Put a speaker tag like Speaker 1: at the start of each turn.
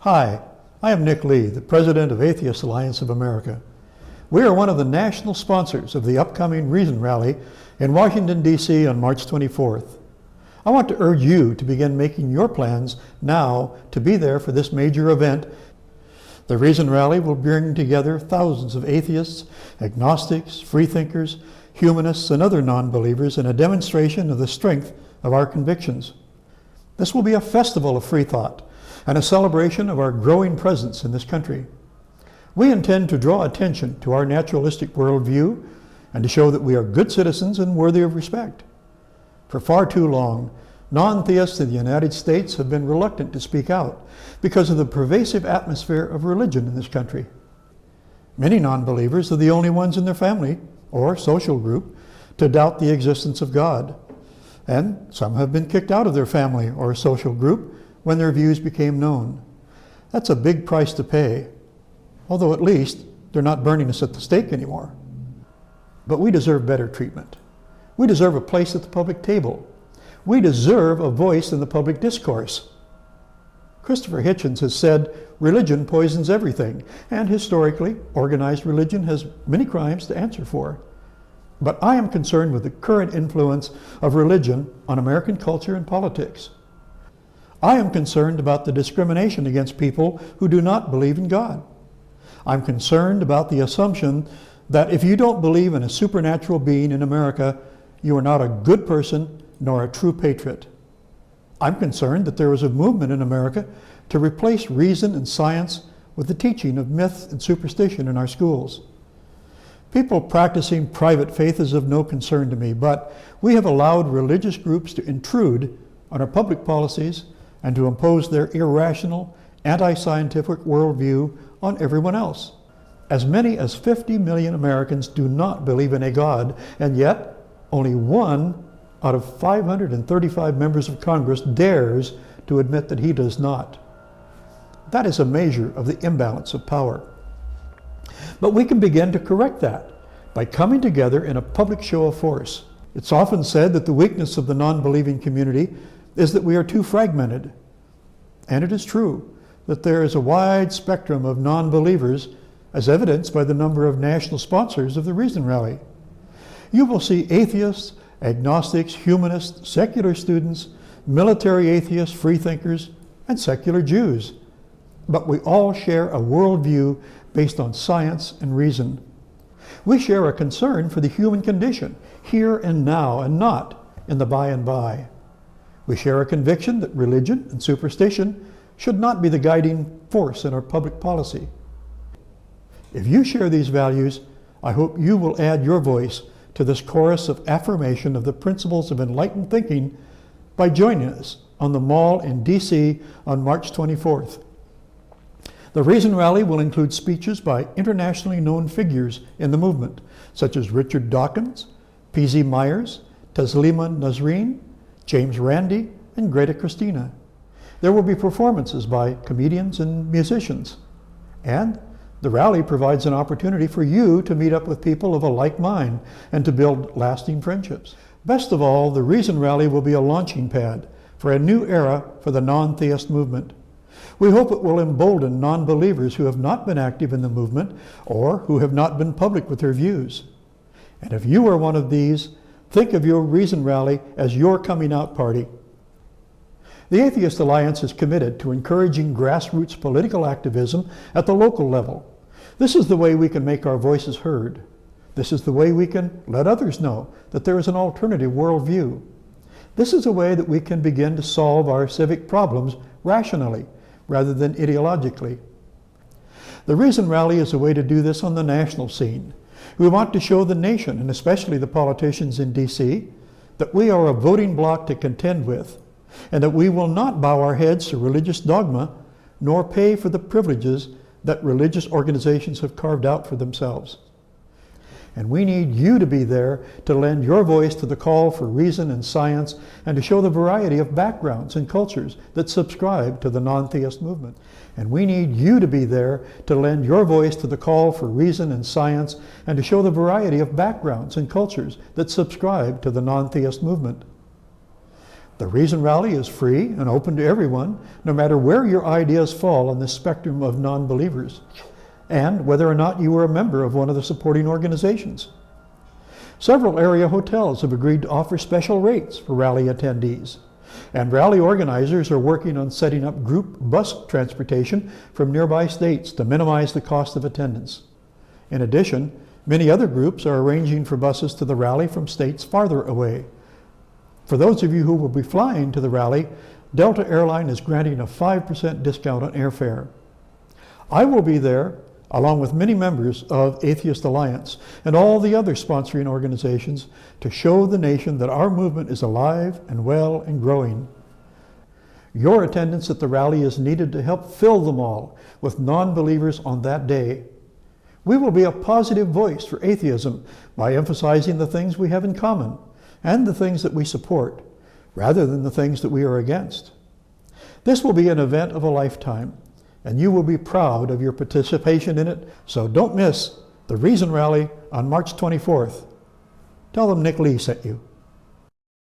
Speaker 1: Hi, I am Nick Lee, the President of Atheist Aliance of America. We are one of the national sponsors of the upcoming Reason Rally in Washington, D.C. on March 24th. I want to urge you to begin making your plans now to be there for this major event. The Reason Rally will bring together thousands of atheists, agnostics, freethinkers, humanists, and other non-believers in a demonstration of the strength of our convictions. This will be a festival of free thought and a celebration of our growing presence in this country. We intend to draw attention to our naturalistic worldview and to show that we are good citizens and worthy of respect. For far too long, non-theists in the United States have been reluctant to speak out because of the pervasive atmosphere of religion in this country. Many non-believers are the only ones in their family or social group to doubt the existence of God, and some have been kicked out of their family or social group when their views became known. That's a big price to pay, although at least they're not burning us at the stake anymore. But we deserve better treatment. We deserve a place at the public table. We deserve a voice in the public discourse. Christopher Hitchens has said, "Religion poisons everything," and historically, organized religion has many crimes to answer for. But I am concerned with the current influence of religion on American culture and politics. I am concerned about the discrimination against people who do not believe in God. I'm concerned about the assumption that if you don't believe in a supernatural being in America, you are not a good person nor a true patriot. I'm concerned that there is a movement in America to replace reason and science with the teaching of myth and superstition in our schools. People practicing private faith is of no concern to me, but we have allowed religious groups to intrude on our public policies and to impose their irrational, anti-scientific worldview on everyone else. As many as 50 million Americans do not believe in a God, and yet only 1 out of 535 members of Congress dares to admit that he does not. That is a measure of the imbalance of power. But we can begin to correct that by coming together in a public show of force. It's often said that the weakness of the non-believing community is that we are too fragmented. And it is true that there is a wide spectrum of non-believers, as evidenced by the number of national sponsors of the Reason Rally. You will see atheists, agnostics, humanists, secular students, military atheists, freethinkers, and secular Jews. But we all share a worldview based on science and reason. We share a concern for the human condition, here and now, and not in the by and by. We share a conviction that religion and superstition should not be the guiding force in our public policy. If you share these values, I hope you will add your voice to this chorus of affirmation of the principles of enlightened thinking by joining us on the Mall in D.C. on March 24th. The Reason Rally will include speeches by internationally known figures in the movement, such as Richard Dawkins, P.Z. Myers, Taslima Nasreen, James Randi, and Greta Christina. There will be performances by comedians and musicians. And the rally provides an opportunity for you to meet up with people of a like mind and to build lasting friendships. Best of all, the Reason Rally will be a launching pad for a new era for the non-theist movement. We hope it will embolden non-believers who have not been active in the movement or who have not been public with their views. And if you are one of these, think of your Reason Rally as your coming out party. The Atheist Alliance is committed to encouraging grassroots political activism at the local level. This is the way we can make our voices heard. This is the way we can let others know that there is an alternative worldview. This is a way that we can begin to solve our civic problems rationally rather than ideologically. The Reason Rally is a way to do this on the national scene. We want to show the nation, and especially the politicians in D.C., that we are a voting bloc to contend with, and that we will not bow our heads to religious dogma, nor pay for the privileges that religious organizations have carved out for themselves. And we need you to be there to lend your voice to the call for reason and science and to show the variety of backgrounds and cultures that subscribe to the non-theist movement. And we need you to be there to lend your voice to the call for reason and science and to show the variety of backgrounds and cultures that subscribe to the non-theist movement. The Reason Rally is free and open to everyone, no matter where your ideas fall on the spectrum of non-believers, and whether or not you are a member of one of the supporting organizations. Several area hotels have agreed to offer special rates for rally attendees, and rally organizers are working on setting up group bus transportation from nearby states to minimize the cost of attendance. In addition, many other groups are arranging for buses to the rally from states farther away. For those of you who will be flying to the rally, Delta Airline is granting a 5% discount on airfare. I will be there, along with many members of Atheist Alliance and all the other sponsoring organizations, to show the nation that our movement is alive and well and growing. Your attendance at the rally is needed to help fill the mall with non-believers on that day. We will be a positive voice for atheism by emphasizing the things we have in common and the things that we support, rather than the things that we are against. This will be an event of a lifetime, and you will be proud of your participation in it, so don't miss the Reason Rally on March 24th. Tell them Nick Lee sent you.